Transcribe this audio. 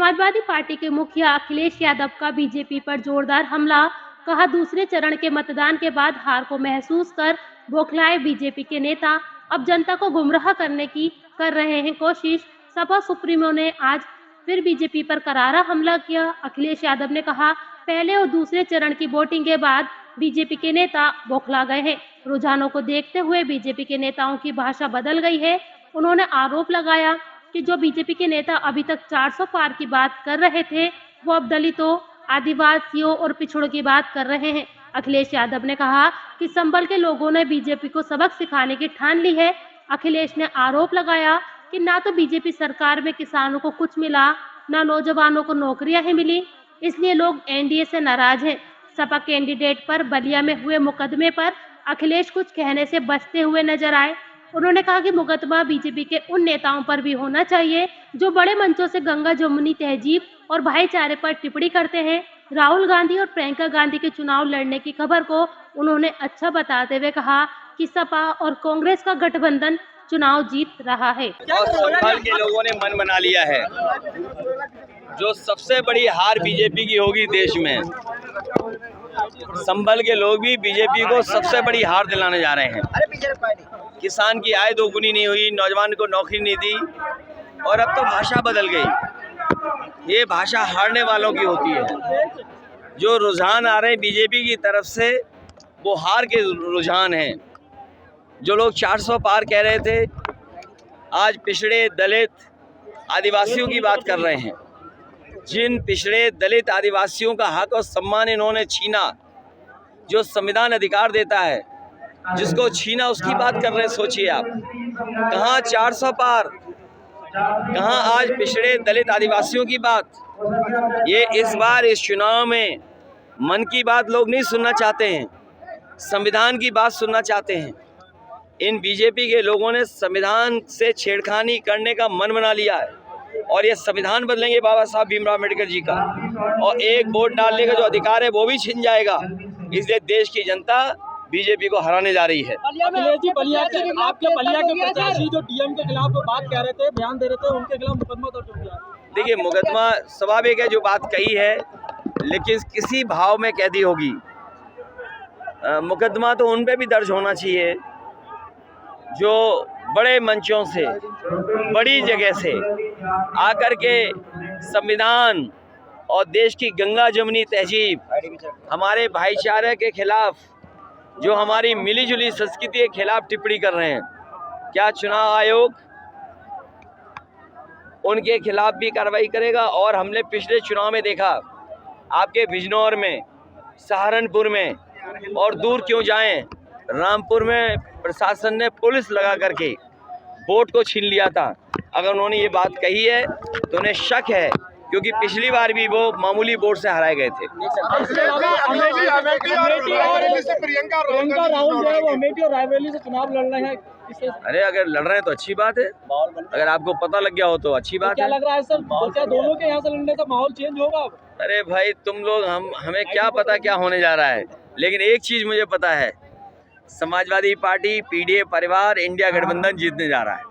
Samajwadi party के मुखिया अखिलेश यादव का बीजेपी पर जोरदार हमला। कहा, दूसरे चरण के मतदान के बाद हार को महसूस कर बौखलाए बीजेपी के नेता अब जनता को गुमराह करने की कर रहे हैं कोशिश। सपा सुप्रीमो ने आज फिर बीजेपी पर करारा हमला किया। अखिलेश यादव ने कहा, पहले और दूसरे चरण की वोटिंग के बाद बीजेपी के नेता बौखला गए हैं। रुझानों को देखते हुए बीजेपी के नेताओं की भाषा बदल गई है। उन्होंने आरोप लगाया कि जो बीजेपी के नेता अभी तक 400 पार की बात कर रहे थे, वो अब दलितों, आदिवासियों और पिछड़ों की बात कर रहे हैं। अखिलेश यादव ने कहा कि संभल के लोगों ने बीजेपी को सबक सिखाने की ठान ली है। अखिलेश ने आरोप लगाया कि ना तो बीजेपी सरकार में किसानों को कुछ मिला, ना नौजवानों को नौकरियां ही मिली, इसलिए लोग एनडीए से नाराज हैं। सपा कैंडिडेट पर बलिया में हुए मुकदमे पर अखिलेश कुछ कहने से बचते हुए नजर आए। उन्होंने कहा कि मुकदमा बीजेपी के उन नेताओं पर भी होना चाहिए जो बड़े मंचों से गंगा जमुनी तहजीब और भाईचारे पर टिप्पणी करते हैं। राहुल गांधी और प्रियंका गांधी के चुनाव लड़ने की खबर को उन्होंने अच्छा बताते हुए कहा कि सपा और कांग्रेस का गठबंधन चुनाव जीत रहा है। और संभल के लोगों ने मन बना लिया है। जो सबसे बड़ी हार बीजेपी की होगी देश में, संभल के लोग भी बीजेपी को सबसे बड़ी हार दिलाने जा रहे हैं। किसान की आय दोगुनी नहीं हुई, नौजवान को नौकरी नहीं दी, और अब तो भाषा बदल गई। ये भाषा हारने वालों की होती है। जो रुझान आ रहे हैं बीजेपी की तरफ से, वो हार के रुझान हैं। जो लोग 400 पार कह रहे थे, आज पिछड़े, दलित, आदिवासियों की बात कर रहे हैं। जिन पिछड़े, दलित, आदिवासियों का हक और सम्मान इन्होंने छीना, जो संविधान अधिकार देता है, जिसको छीना, उसकी बात कर रहे हैं। सोचिए आप, कहाँ 400 पार, कहाँ आज पिछड़े, दलित, आदिवासियों की बात। ये इस बार इस चुनाव में मन की बात लोग नहीं सुनना चाहते हैं, संविधान की बात सुनना चाहते हैं। इन बीजेपी के लोगों ने संविधान से छेड़खानी करने का मन बना लिया है, और ये संविधान बदलेंगे बाबा साहब भीमराव अम्बेडकर जी का, और एक वोट डालने का जो अधिकार है वो भी छिन जाएगा। इसलिए देश की जनता बीजेपी को हराने जा रही है। अखिलेश जी, आपके बलिया के प्रत्याशी जो डीएम के खिलाफ जो बात कह रहे थे, बयान दे रहे थे, उनके खिलाफ मुकदमा दर्ज हो गया। देखिए, मुकदमा स्वाभाविक है, जो बात कही है, लेकिन किसी भाव में कैदी होगी। मुकदमा तो उन पे भी दर्ज होना चाहिए जो बड़े मंचों से, बड़ी जगह से आकर के संविधान और देश की गंगा जमुनी तहजीब, हमारे भाईचारे के खिलाफ, जो हमारी मिलीजुली संस्कृति के खिलाफ टिप्पणी कर रहे हैं। क्या चुनाव आयोग उनके खिलाफ भी कार्रवाई करेगा? और हमने पिछले चुनाव में देखा, आपके बिजनौर में, सहारनपुर में, और दूर क्यों जाएं, रामपुर में प्रशासन ने पुलिस लगा करके वोट को छीन लिया था। अगर उन्होंने ये बात कही है तो उन्हें शक है, क्योंकि पिछली बार भी वो मामूली वोट से हराए गए थे। प्रियंका राहुल जो है वो अमेठी और रायबरेली से चुनाव लड़ रहे हैं। अरे, अगर लड़ रहे हैं तो अच्छी बात है। अगर आपको पता लग गया हो तो अच्छी बात है। क्या लग रहा है सर, क्या दोनों के यहाँ से लड़ने का माहौल चेंज होगा? अरे भाई, तुम लोग, हमें क्या पता क्या होने जा रहा है, लेकिन एक चीज मुझे पता है, समाजवादी पार्टी, पीडीए परिवार, इंडिया गठबंधन जीतने जा रहा है।